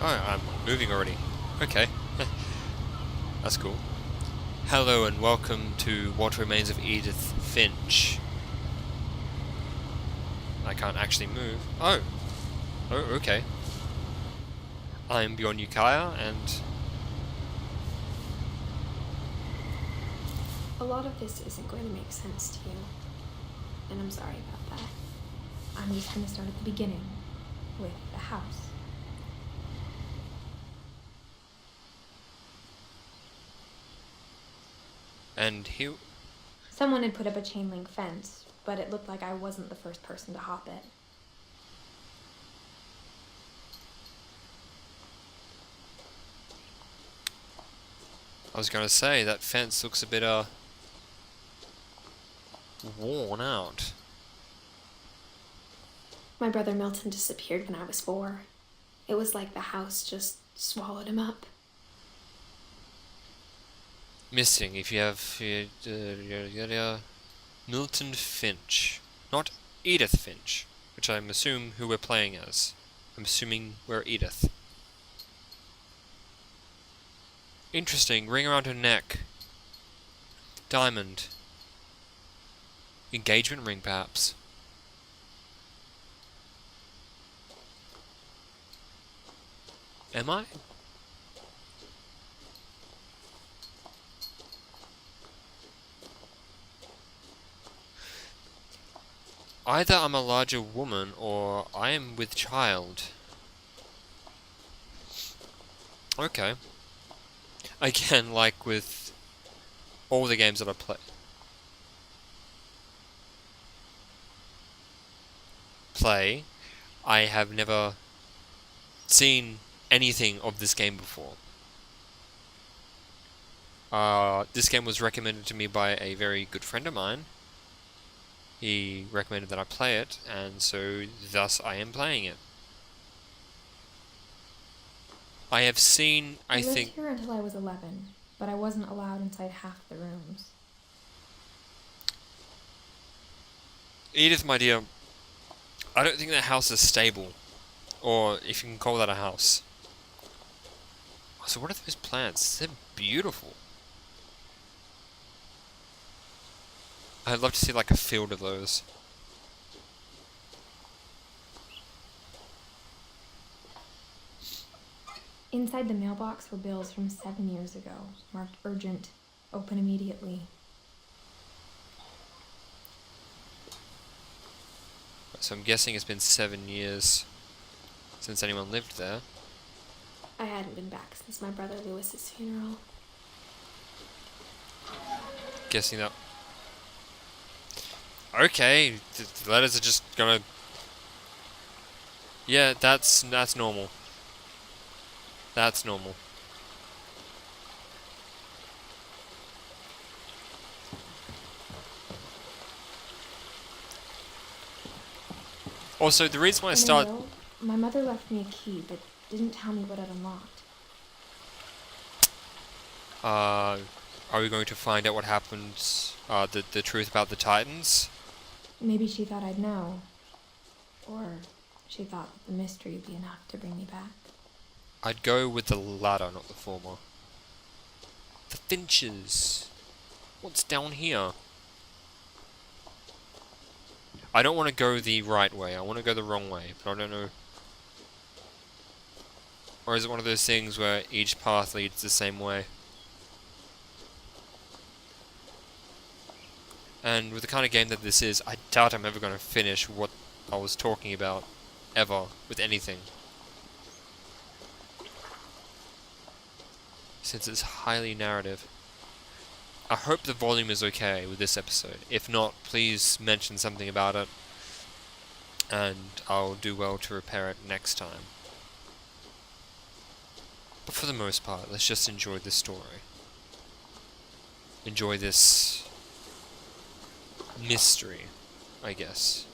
Oh, I'm moving already. Okay. That's cool. Hello and welcome to What Remains of Edith Finch. I can't actually move. Oh. Oh, okay. I'm Bjorn Yukaya, and... A lot of this isn't going to make sense to you, and I'm sorry about that. I'm just going to start at the beginning, with the house. And here... Someone had put up a chain link fence, but it looked like I wasn't the first person to hop it. I was gonna say, that fence looks a bit, worn out. My brother Milton disappeared when I was 4. It was like the house just swallowed him up. Missing, if you have... Milton Finch. Not Edith Finch, which I'm assuming who we're playing as. I'm assuming we're Edith. Interesting, ring around her neck. Diamond. Engagement ring, perhaps. Am I? Either I'm a larger woman, or I am with child. Okay. Again, like with all the games that I play, I have never seen anything of this game before. This game was recommended to me by a very good friend of mine. He recommended that I play it, and so thus I am playing it. I have seen, I think... I lived here until I was 11, but I wasn't allowed inside half the rooms. Edith, my dear, I don't think that house is stable. Or if you can call that a house. So what are those plants? They're beautiful. I'd love to see like a field of those. Inside the mailbox were bills from 7 years ago, marked urgent, open immediately. So I'm guessing it's been 7 years since anyone lived there. I hadn't been back since my brother Lewis's funeral. Guessing that... Okay, the letters are just gonna... Yeah, that's normal. That's normal. Also, the reason why I start... My mother left me a key, but didn't tell me what it unlocked. Are we going to find out what happens, the truth about the Titans? Maybe she thought I'd know. Or she thought that the mystery would be enough to bring me back. I'd go with the latter, not the former. The Finches. What's down here? I don't want to go the right way. I want to go the wrong way, but I don't know. Or is it one of those things where each path leads the same way? And with the kind of game that this is, I doubt I'm ever going to finish what I was talking about, ever, with anything. Since it's highly narrative. I hope the volume is okay with this episode. If not, please mention something about it, and I'll do well to repair it next time. But for the most part, let's just enjoy this story. Enjoy this mystery, I guess.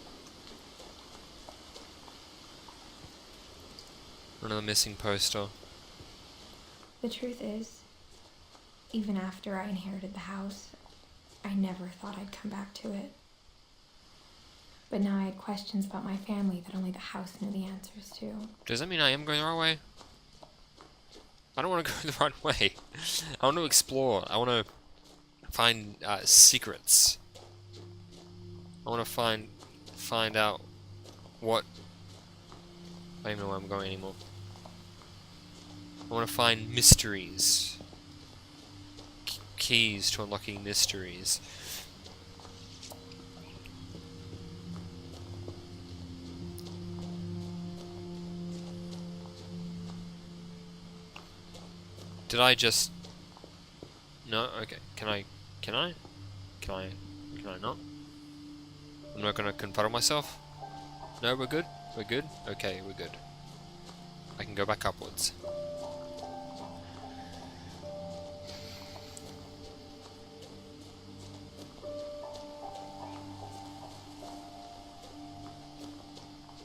Another missing poster. The truth is, even after I inherited the house, I never thought I'd come back to it. But now I had questions about my family that only the house knew the answers to. Does that mean I am going the right way? I don't want to go the right way. I want to explore. I want to find secrets. I want to find out what... I don't even know where I'm going anymore. I want to find mysteries. Keys to unlocking mysteries. Did I just... No? Okay. Can I not? I'm not gonna confront myself? No, we're good? We're good? Okay, we're good. I can go back upwards.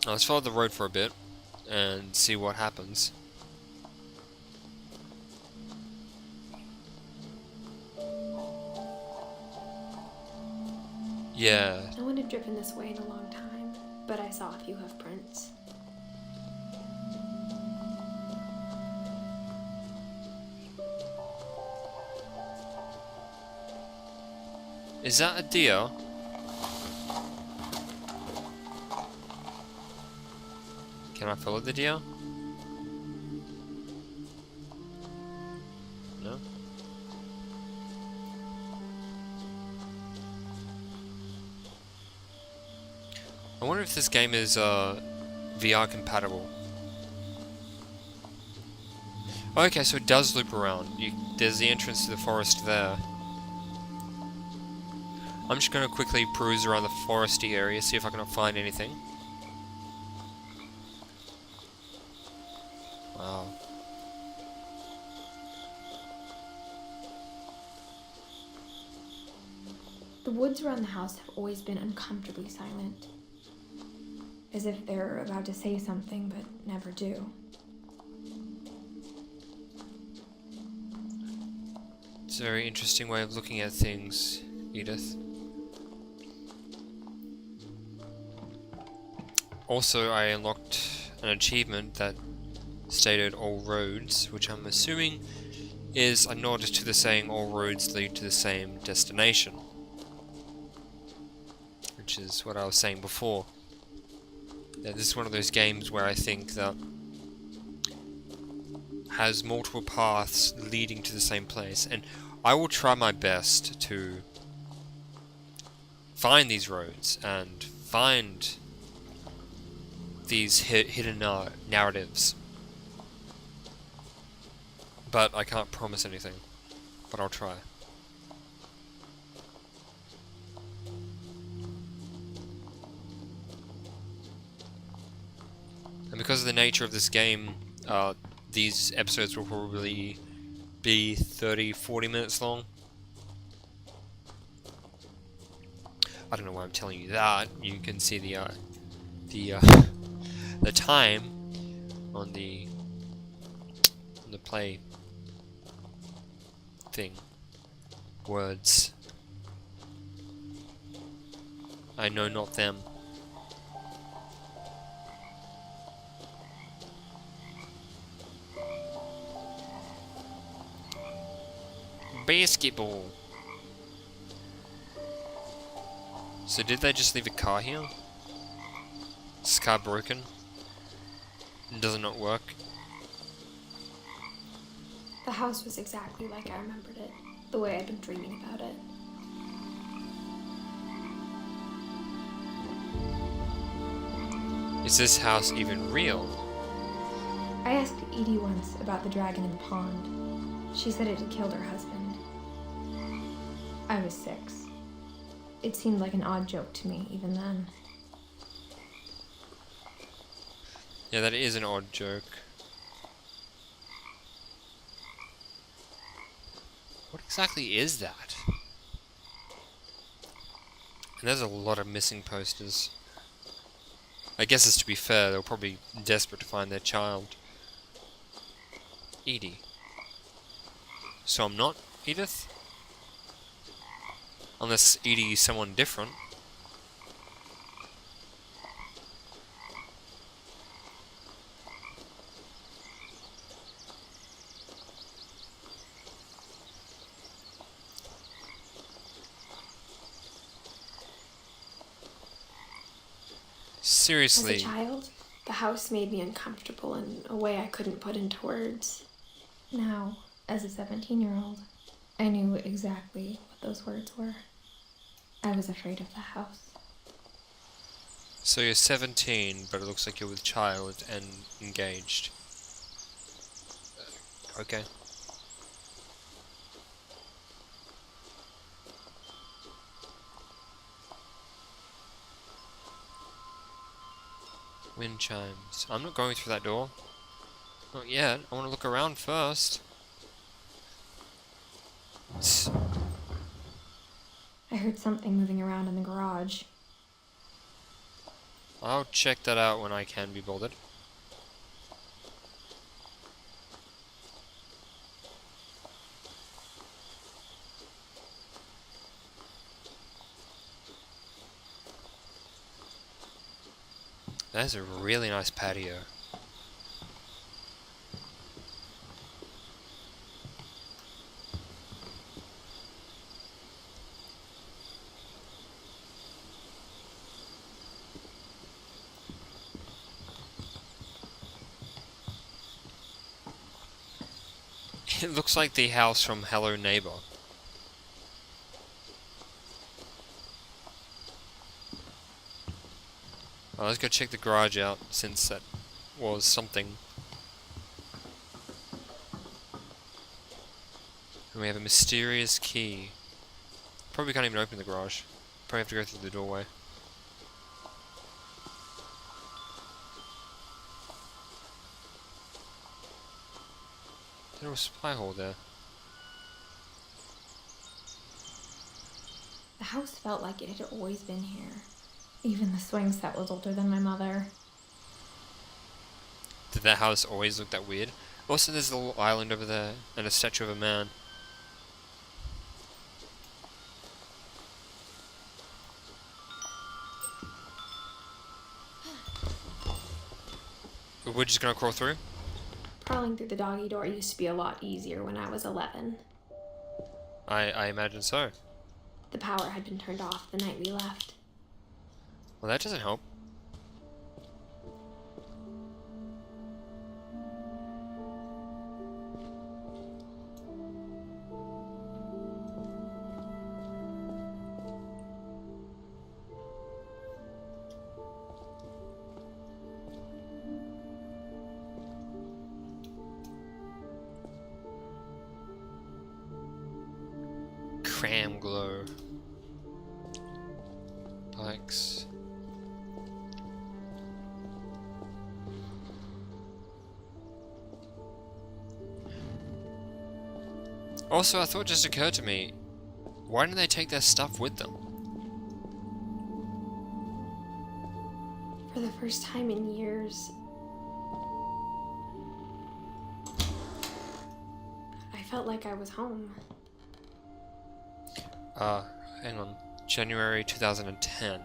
Now let's follow the road for a bit and see what happens. Yeah. No one had driven this way in a long time, but I saw a few hoof prints. Is that a deer? Can I follow the deer? No? I wonder if this game is VR compatible. Okay, so it does loop around. There's the entrance to the forest there. I'm just gonna quickly peruse around the foresty area, see if I can find anything. Wow. The woods around the house have always been uncomfortably silent. As if they're about to say something, but never do. It's a very interesting way of looking at things, Edith. Also, I unlocked an achievement that stated all roads, which I'm assuming is a nod to the saying all roads lead to the same destination. Which is what I was saying before. That this is one of those games where I think that has multiple paths leading to the same place, and I will try my best to find these roads and find these hidden narratives. But I can't promise anything. But I'll try. And because of the nature of this game, these episodes will probably be 30-40 minutes long. I don't know why I'm telling you that. You can see the time on the play thing. Words. I know not them. Basketball. So did they just leave a car here? Is this car broken? Does it not work? The house was exactly like I remembered it, the way I'd been dreaming about it. Is this house even real? I asked Edie once about the dragon in the pond. She said it had killed her husband. I was 6. It seemed like an odd joke to me, even then. Yeah, that is an odd joke. What exactly is that? And there's a lot of missing posters. I guess it's to be fair, they're probably desperate to find their child. Edie. So I'm not Edith? Unless Edie is someone different. As Seriously. a child, the house made me uncomfortable in a way I couldn't put into words. Now, as a 17-year-old, I knew exactly what those words were. I was afraid of the house. So you're 17, but it looks like you're with child and engaged. Okay. Wind chimes. I'm not going through that door. Not yet. I want to look around first. I heard something moving around in the garage. I'll check that out when I can be bothered. That's a really nice patio. It looks like the house from Hello Neighbor. Well, let's go check the garage out, since that was something. And we have a mysterious key. Probably can't even open the garage. Probably have to go through the doorway. There was a supply hole there. The house felt like it had always been here. Even the swing set was older than my mother. Did that house always look that weird? Also, there's a little island over there, and a statue of a man. We're just gonna crawl through? Crawling through the doggy door used to be a lot easier when I was 11. I imagine so. The power had been turned off the night we left. Well, that doesn't help. Cram glow. Bikes. Also, I thought just occurred to me, why didn't they take their stuff with them? For the first time in years, I felt like I was home. Hang on. January 2010.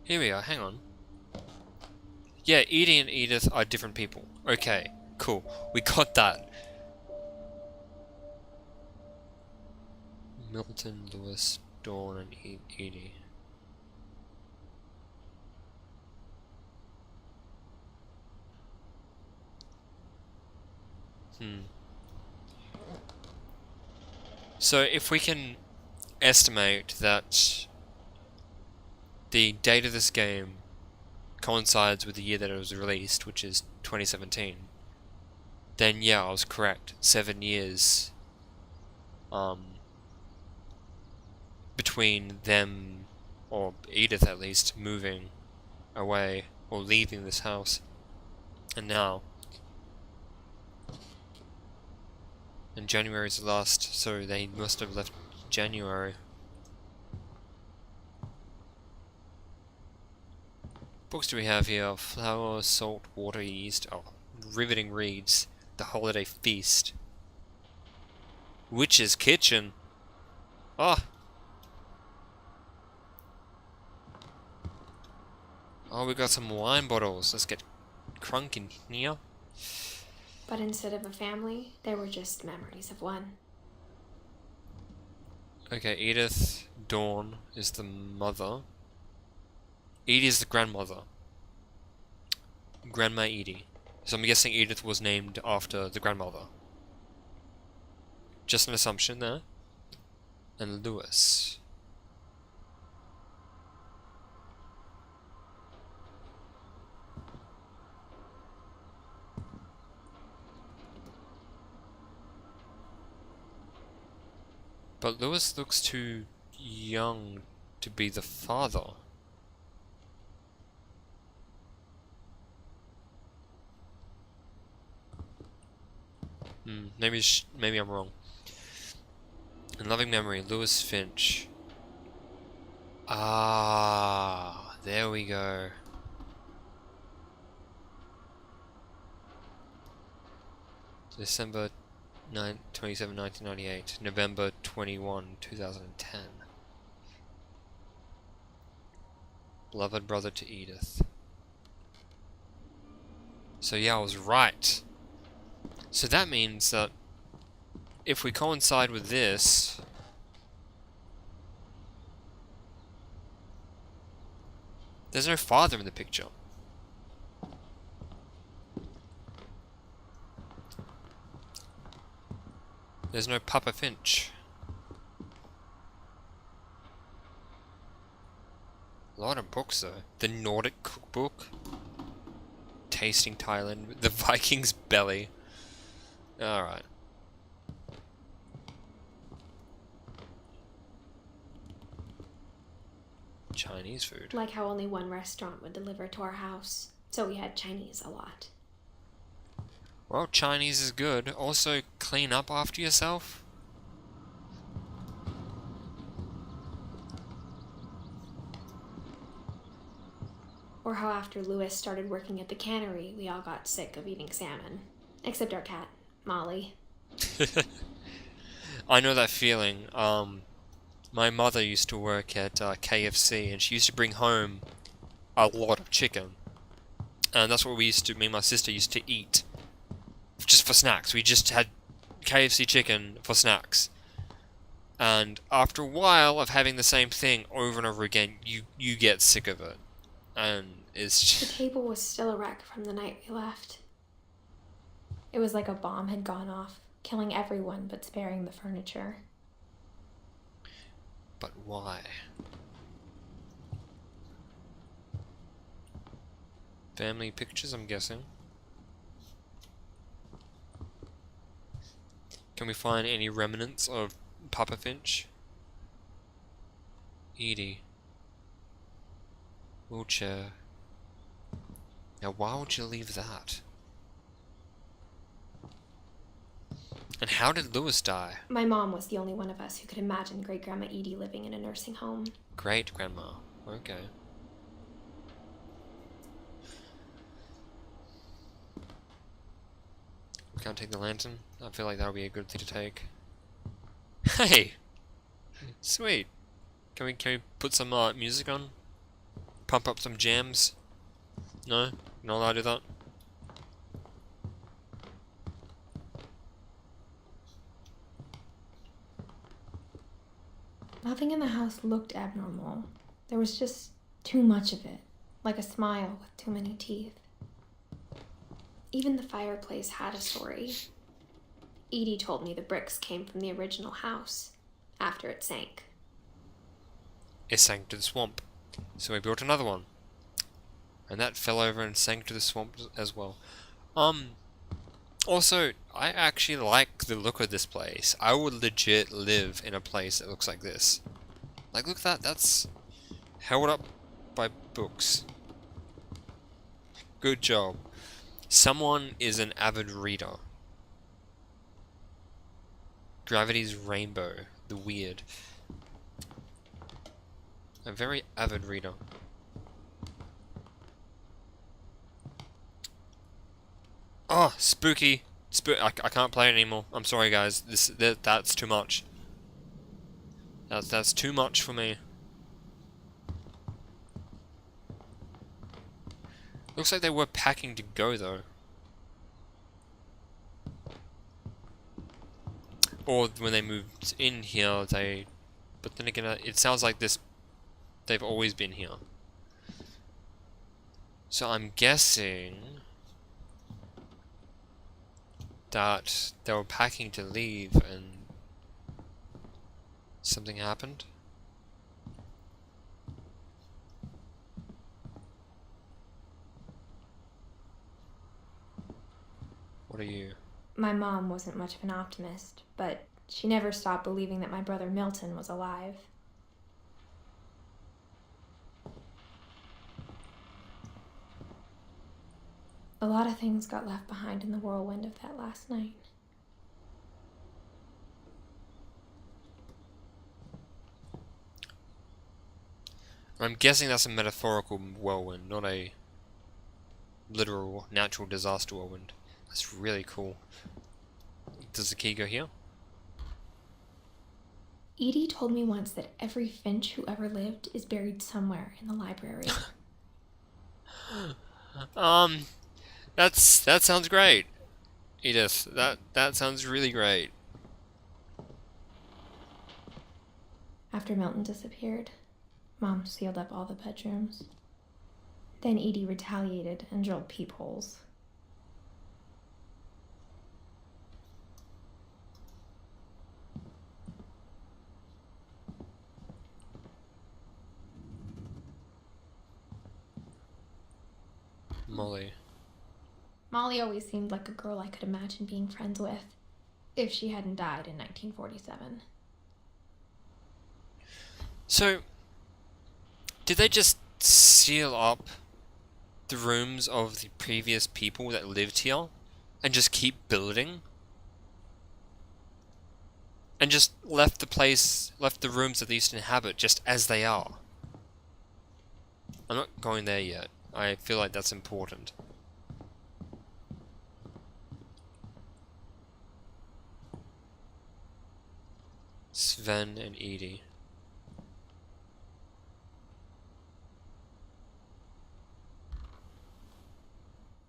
Here we are, hang on. Yeah, Edie and Edith are different people. Okay, cool. We got that. Milton, Lewis, Dawn, and Edie. So if we can estimate that the date of this game coincides with the year that it was released, which is 2017, then yeah, I was correct. 7 years between them, or Edith at least, moving away or leaving this house, and now. And January is the last, so they must have left January. Books do we have here? Flour, salt, water, yeast. Oh, riveting reads. The Holiday Feast. Witch's Kitchen. Oh. Oh, we got some wine bottles. Let's get crunk in here. But instead of a family, there were just memories of one. Okay, Edith, Dawn is the mother. Edie is the grandmother. Grandma Edie. So I'm guessing Edith was named after the grandmother. Just an assumption there. And Lewis. But Lewis looks too young to be the father. Maybe I'm wrong. In loving memory, Lewis Finch. Ah, there we go. December 27, 1998. November 21, 2010. Beloved brother to Edith. So yeah, I was right. So that means that if we coincide with this, there's no father in the picture. There's no Papa Finch. A lot of books though. The Nordic Cookbook. Tasting Thailand. The Viking's Belly. Alright. Chinese food. Like how only one restaurant would deliver to our house, so we had Chinese a lot. Well, Chinese is good. Also, clean up after yourself. Or how after Lewis started working at the cannery, we all got sick of eating salmon. Except our cat, Molly. I know that feeling. My mother used to work at KFC, and she used to bring home a lot of chicken. And that's what me and my sister used to eat. Just for snacks. We just had KFC chicken for snacks. And after a while of having the same thing over and over again, you get sick of it. And it's just... The table was still a wreck from the night we left. It was like a bomb had gone off, killing everyone but sparing the furniture. But why? Family pictures, I'm guessing. Can we find any remnants of Papa Finch? Edie. Wheelchair. Now why would you leave that? And how did Lewis die? My mom was the only one of us who could imagine Great-Grandma Edie living in a nursing home. Great-grandma. Okay. We can't take the lantern? I feel like that would be a good thing to take. Hey! Sweet! Can we put some music on? Pump up some jams? No? You're not allowed to do that? Nothing in the house looked abnormal. There was just too much of it, like a smile with too many teeth. Even the fireplace had a story. Edie told me the bricks came from the original house, after it sank. It sank to the swamp. So we built another one. And that fell over and sank to the swamp as well. Also, I actually like the look of this place. I would legit live in a place that looks like this. Like, look at that. That's held up by books. Good job. Someone is an avid reader. Gravity's Rainbow. The Weird. A very avid reader. Oh, spooky. I can't play it anymore. I'm sorry, guys. That's too much. That's too much for me. Looks like they were packing to go, though. Or when they moved in here, they But then again, it sounds like they've always been here. So I'm guessing that they were packing to leave and something happened. What are you? My mom wasn't much of an optimist, but she never stopped believing that my brother Milton was alive. A lot of things got left behind in the whirlwind of that last night. I'm guessing that's a metaphorical whirlwind, not a literal natural disaster whirlwind. That's really cool. Does the key go here? Edie told me once that every Finch who ever lived is buried somewhere in the library. That sounds great, Edith. That sounds really great. After Milton disappeared, Mom sealed up all the bedrooms. Then Edie retaliated and drilled peepholes. Molly always seemed like a girl I could imagine being friends with, if she hadn't died in 1947. So, did they just seal up the rooms of the previous people that lived here and just keep building? And just left the rooms that they used to inhabit just as they are? I'm not going there yet. I feel like that's important. Sven and Edie.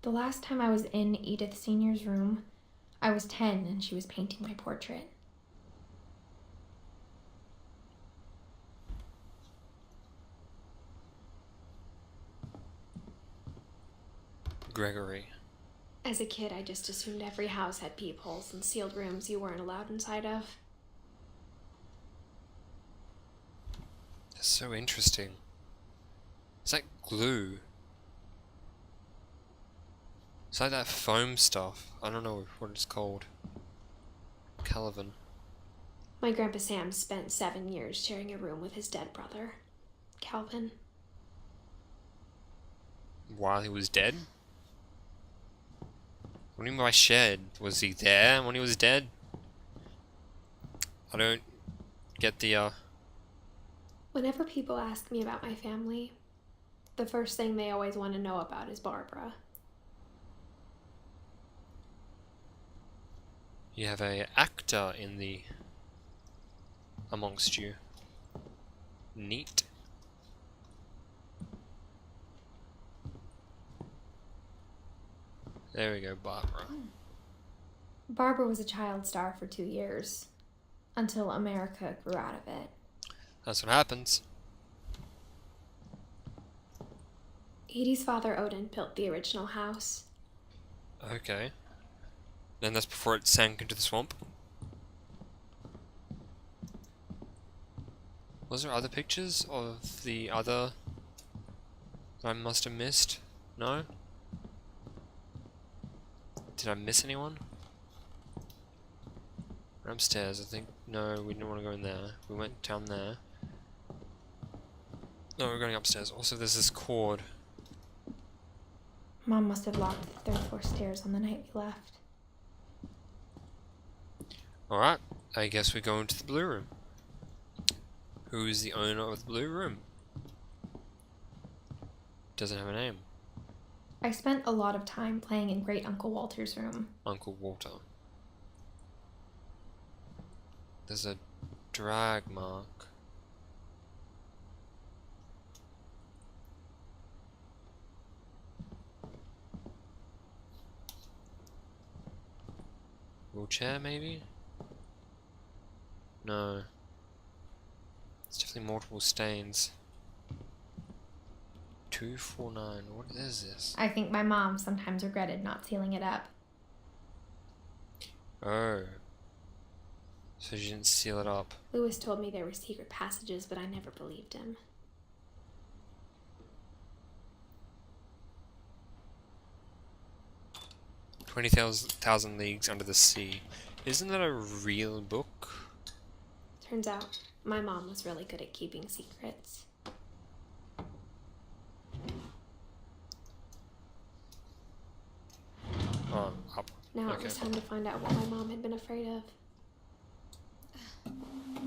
The last time I was in Edith Sr.'s room, I was 10 and she was painting my portrait. Gregory. As a kid, I just assumed every house had peepholes and sealed rooms you weren't allowed inside of. That's so interesting. It's like glue. It's like that foam stuff. I don't know what it's called. Calvin. My Grandpa Sam spent 7 years sharing a room with his dead brother, Calvin. While he was dead? What do you mean by shared? Was he there when he was dead? I don't get the, Whenever people ask me about my family, the first thing they always want to know about is Barbara. You have a actor in the... amongst you. Neat. There we go, Barbara. Barbara was a child star for 2 years, until America grew out of it. That's what happens. Edie's father, Odin, built the original house. Okay. Then that's before it sank into the swamp. Was there other pictures of the other that I must have missed? No? Did I miss anyone? We're upstairs, I think. No, we didn't want to go in there. We went down there. No, we're going upstairs. Also, there's this cord. Mom must have locked the 3rd floor stairs on the night we left. Alright, I guess we go into the blue room. Who's the owner of the blue room? Doesn't have a name. I spent a lot of time playing in Great Uncle Walter's room. Uncle Walter. There's a drag mark. Wheelchair, maybe? No. Definitely multiple stains. 249. What is this? I think my mom sometimes regretted not sealing it up. Oh. So you didn't seal it up. Lewis told me there were secret passages, but I never believed him. "20,000 Leagues Under the Sea." Isn't that a real book? Turns out, my mom was really good at keeping secrets. Oh, up. Now it Okay. was time to find out what my mom had been afraid of.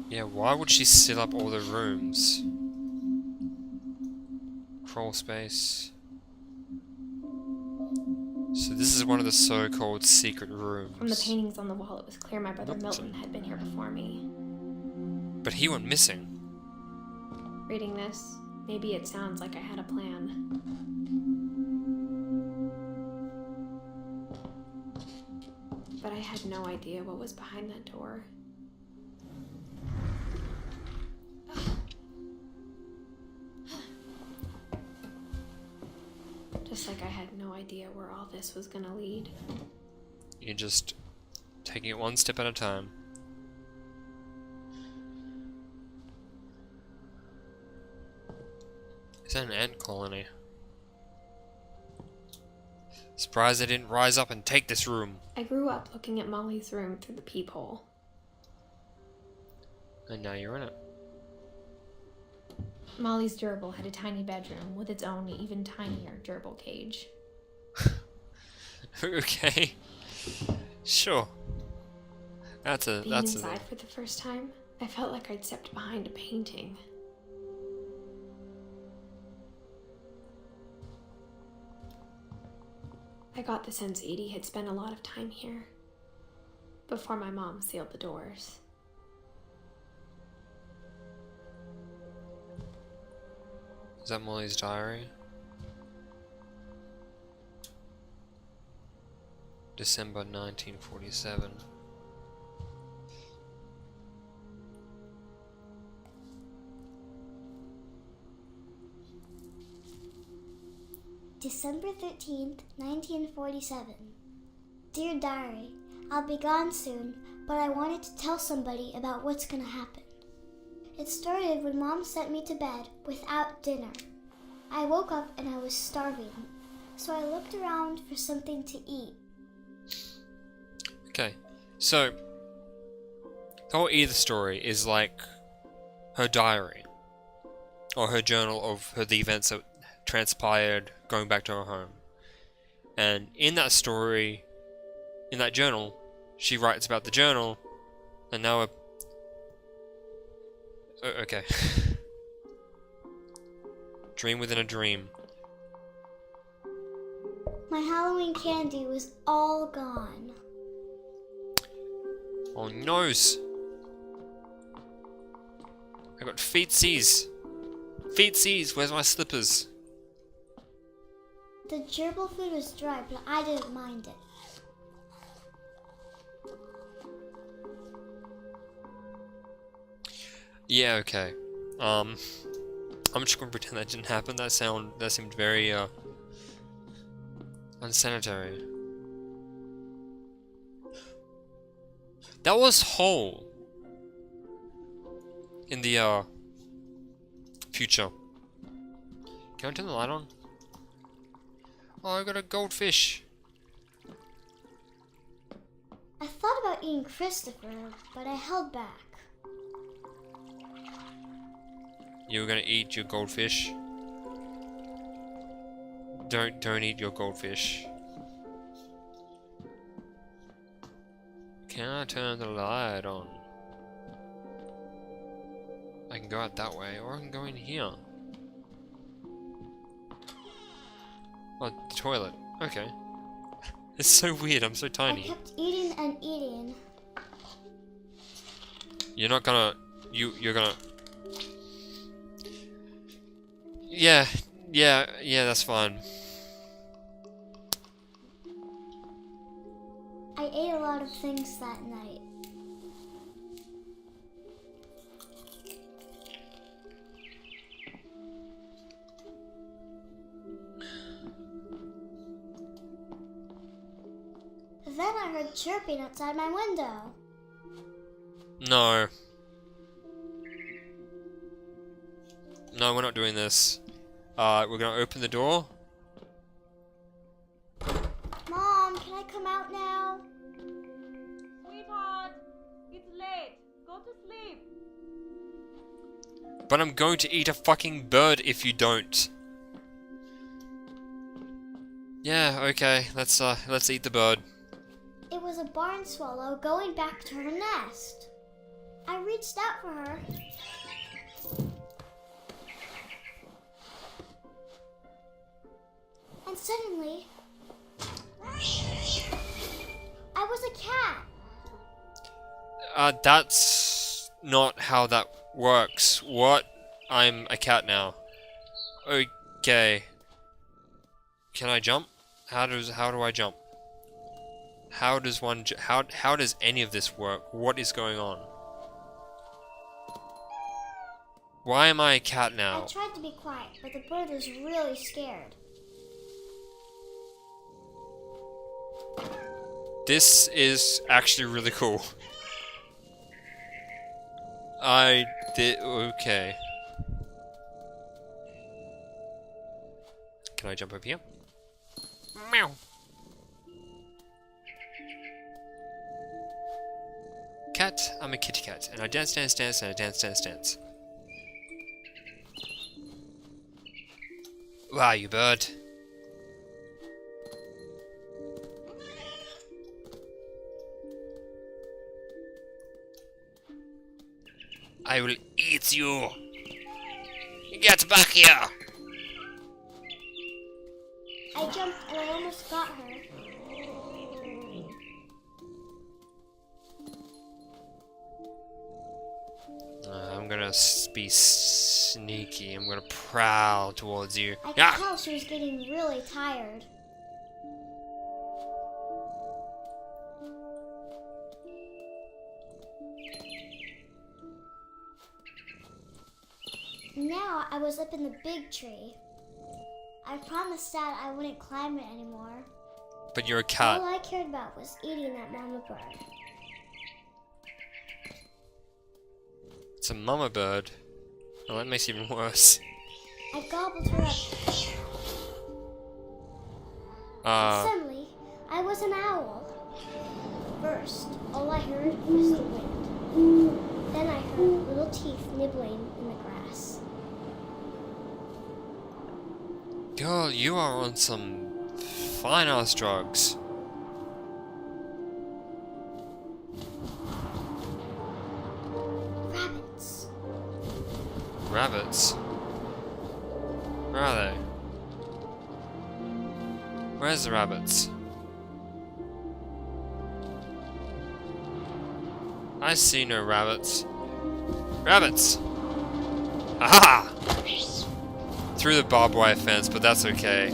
Yeah, why would she seal up all the rooms? Crawl space. So this is one of the so-called secret rooms. From the paintings on the wall, it was clear my brother Milton had been here before me. But he went missing. Reading this, maybe it sounds like I had a plan. But I had no idea what was behind that door. Just like I had no idea where all this was gonna lead. You're just taking it one step at a time. Is that an ant colony? Surprised they didn't rise up and take this room. I grew up looking at Molly's room through the peephole. And now you're in it. Molly's gerbil had a tiny bedroom with its own even tinier gerbil cage. Okay. Sure. Being inside for the first time, I felt like I'd stepped behind a painting. I got the sense Edie had spent a lot of time here, before my mom sealed the doors. Is that Molly's diary? December 1947. December 13th, 1947. Dear Diary, I'll be gone soon, but I wanted to tell somebody about what's gonna happen. It started when Mom sent me to bed without dinner. I woke up and I was starving, so I looked around for something to eat. Okay, so the whole Edith story is like her diary, or her journal of the events that transpired going back to her home. And in that story, in that journal, she writes about the journal, and now okay. Dream within a dream. My Halloween candy was all gone. Oh noes! I got feetsies! Feetsies! Where's my slippers? The gerbil food was dry, but I didn't mind it. Yeah, okay. I'm just gonna pretend that didn't happen. That seemed very unsanitary. That was whole in the future. Can I turn the light on? Oh, I got a goldfish. I thought about eating Christopher, but I held back. You were gonna eat your goldfish? Don't eat your goldfish. Can I turn the light on? I can go out that way, or I can go in here. Oh, the toilet. Okay. It's so weird, I'm so I tiny. kept eating and eating. You're not gonna... You're gonna... Yeah, that's fine. I ate a lot of things that night. I heard chirping outside my window. No. No, we're not doing this. We're gonna open the door. Mom, can I come out now? Sweetheart, it's late. Go to sleep. But I'm going to eat a fucking bird if you don't. Yeah, okay, let's eat the bird. It was a barn swallow going back to her nest. I reached out for her. And suddenly, I was a cat. That's not how that works. What? I'm a cat now. Okay. Can I jump? How do I jump? How does one how does any of this work? What is going on? Why am I a cat now? I tried to be quiet, but the bird was really scared. This is actually really cool. Okay. Can I jump up here? Meow. Cat, I'm a kitty cat, and I dance, dance, dance, and I dance, dance, dance. Wow, you bird. I will eat you. Get back here. I jumped and I almost got her. I'm gonna be sneaky. I'm gonna prowl towards you. I could tell she was getting really tired. Now I was up in the big tree. I promised Dad I wouldn't climb it anymore. But you're a cat. All I cared about was eating that mama bird. It's a mama bird. Oh, that makes it even worse. I gobbled her up. Suddenly, I was an owl. First, all I heard was the wind. Then I heard little teeth nibbling in the grass. Girl, you are on some fine-ass drugs. Rabbits. Rabbits? Where are they? Where's the rabbits? I see no rabbits. Rabbits! Aha! Through the barbed wire fence, but that's okay.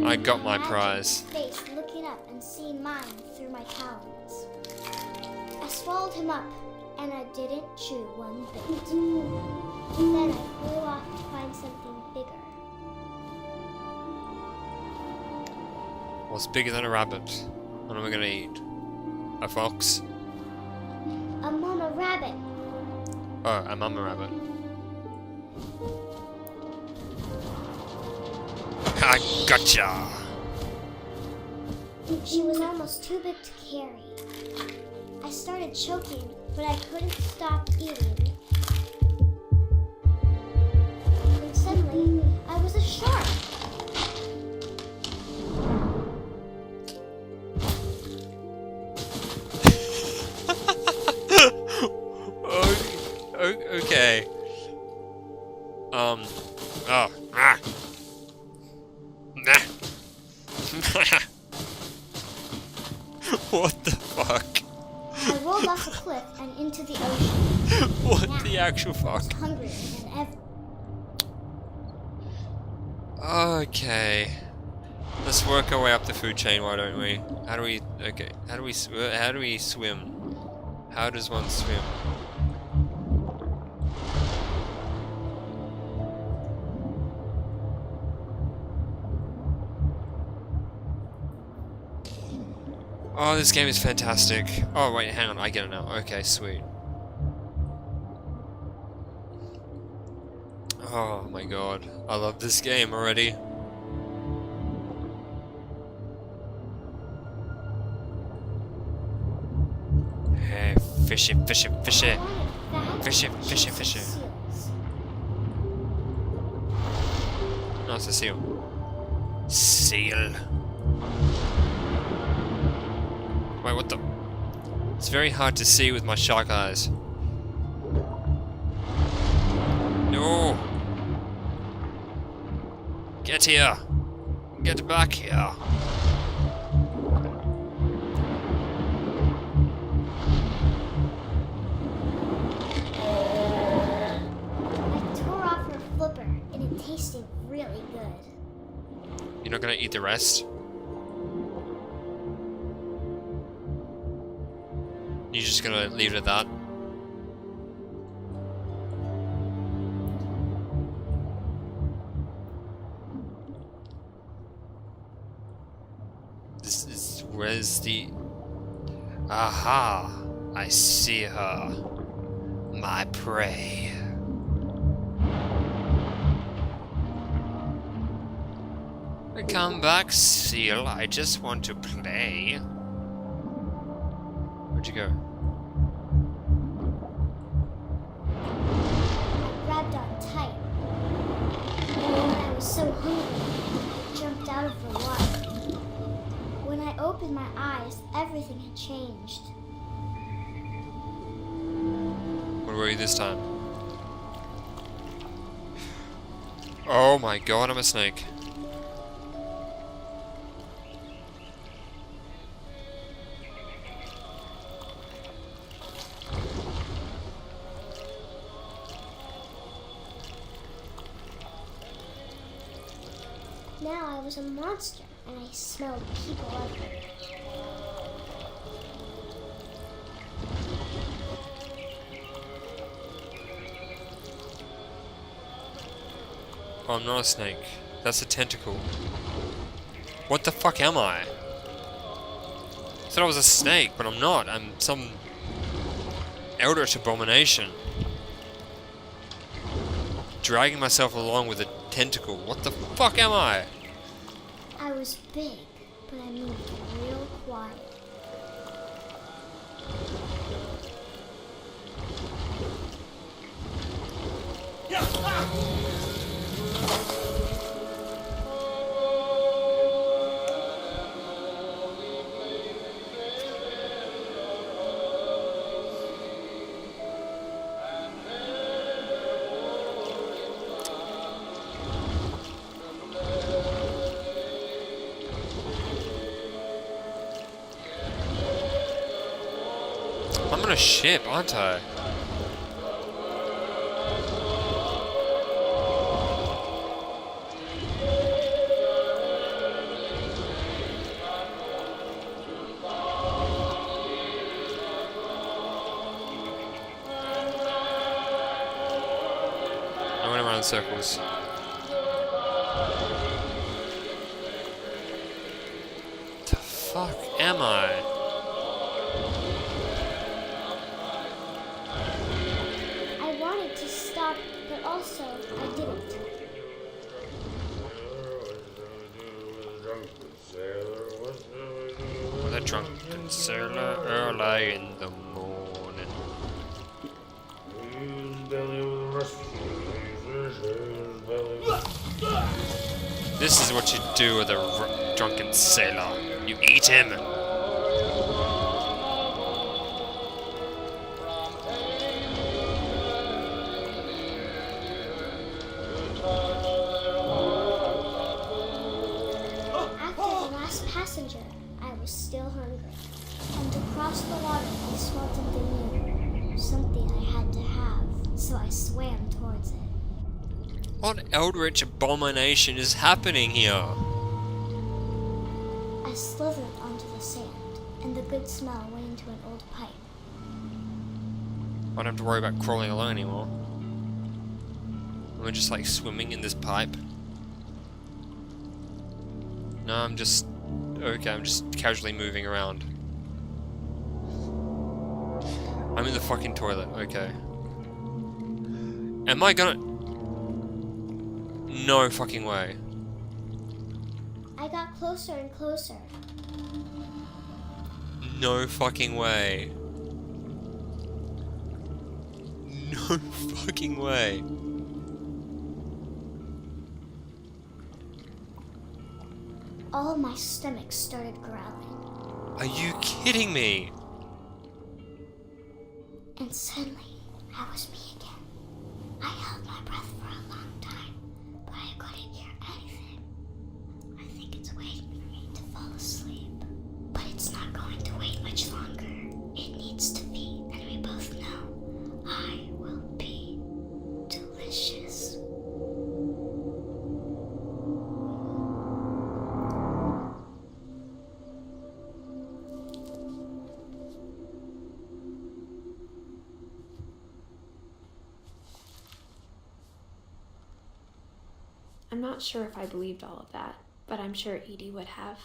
I got my prize. Face looking up and seeing mine through my talons. I swallowed him up, and I didn't chew one bit. Then I flew off to find something bigger. What's bigger than a rabbit? What am I gonna eat? A fox? A mama rabbit. Oh, a mama rabbit. I gotcha! She was almost too big to carry. I started choking, but I couldn't stop eating. And suddenly, I was a shark. Okay. Oh. Ah. Nah. What the fuck? I rolled off a cliff and into the ocean. What Now, the actual I was fuck? hungrier than ever. Okay. Let's work our way up the food chain, why don't we? How do we... Okay. How do we swim? How does one swim? Oh, this game is fantastic. Oh, wait, hang on. I get it now. Okay, sweet. Oh my god. I love this game already. Hey, fishy, fishy, fishy. Fishy, fishy, fishy. Seals. No, it's a seal. Seal. Wait, what the? It's very hard to see with my shark eyes. No! Get here! Get back here! I tore off her flipper, and it tasted really good. You're not gonna eat the rest? You're just gonna leave it at that? This is... where's the... Aha! I see her. My prey. Come back, seal. I just want to play. Where'd you go? I grabbed on tight. And when I was so hungry, I jumped out of the water. When I opened my eyes, everything had changed. Where were you this time? Oh my god, I'm a snake. Now I was a monster, and I smelled people everywhere. Oh, I'm not a snake. That's a tentacle. What the fuck am I? I thought I was a snake, but I'm not. I'm some Eldritch abomination. Dragging myself along with a tentacle. What the fuck am I? I was big, but I moved real quiet. I'm on a ship, aren't I? I went around in circles. The fuck am I? I wanted to stop, but also I didn't. The drunken sailor early in the morning. This is what you do with a drunken sailor. You eat him. After the last passenger, I was still hungry. And across the water, I smelled something new. Something I had to have, so I swam towards it. What Eldritch abomination is happening here? I slithered onto the sand, and the good smell went into an old pipe. I don't have to worry about crawling along anymore. Am I just like swimming in this pipe? No, I'm just... okay, I'm just casually moving around. I'm in the fucking toilet, okay. Am I gonna... No fucking way. I got closer and closer. No fucking way. No fucking way. All of my stomach started growling. Are you kidding me? And suddenly, I was me again. I held my breath for a long time, but I couldn't hear anything. I think it's waiting for me to fall asleep. But it's not going to wait much longer. It needs to be, and we both know I will be delicious. I'm not sure if I believed all of that, but I'm sure Edie would have.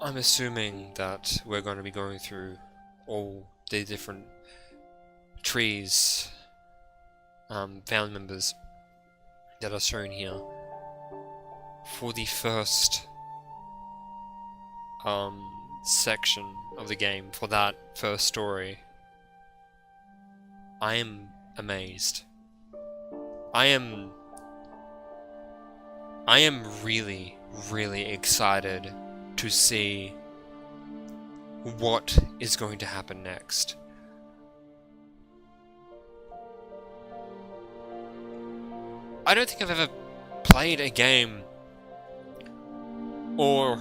I'm assuming that we're going to be going through all the different trees, family members that are shown here for the first section of the game, for that first story. I am amazed. I am really, really excited to see what is going to happen next. I don't think I've ever played a game, or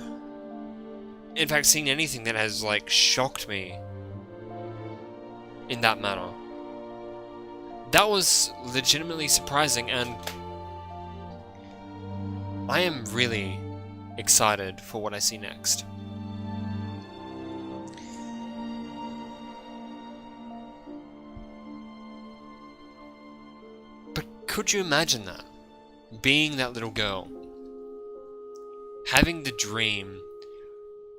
in fact seen anything that has like shocked me in that manner. That was legitimately surprising, and I am really excited for what I see next. But could you imagine that? Being that little girl, having the dream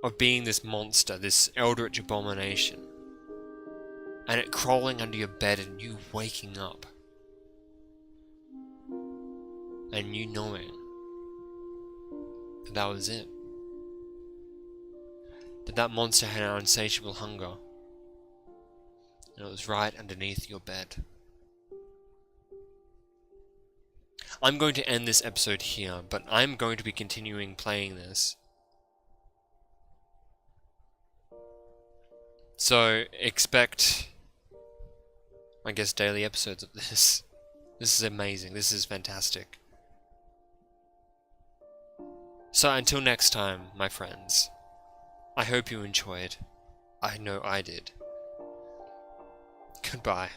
of being this monster, this Eldritch abomination, and it crawling under your bed and you waking up, and you knowing that was it. That monster had an insatiable hunger, and it was right underneath your bed. I'm going to end this episode here, but I'm going to be continuing playing this. So, expect, I guess, daily episodes of this. This is amazing. This is fantastic. So until next time, my friends, I hope you enjoyed. I know I did. Goodbye.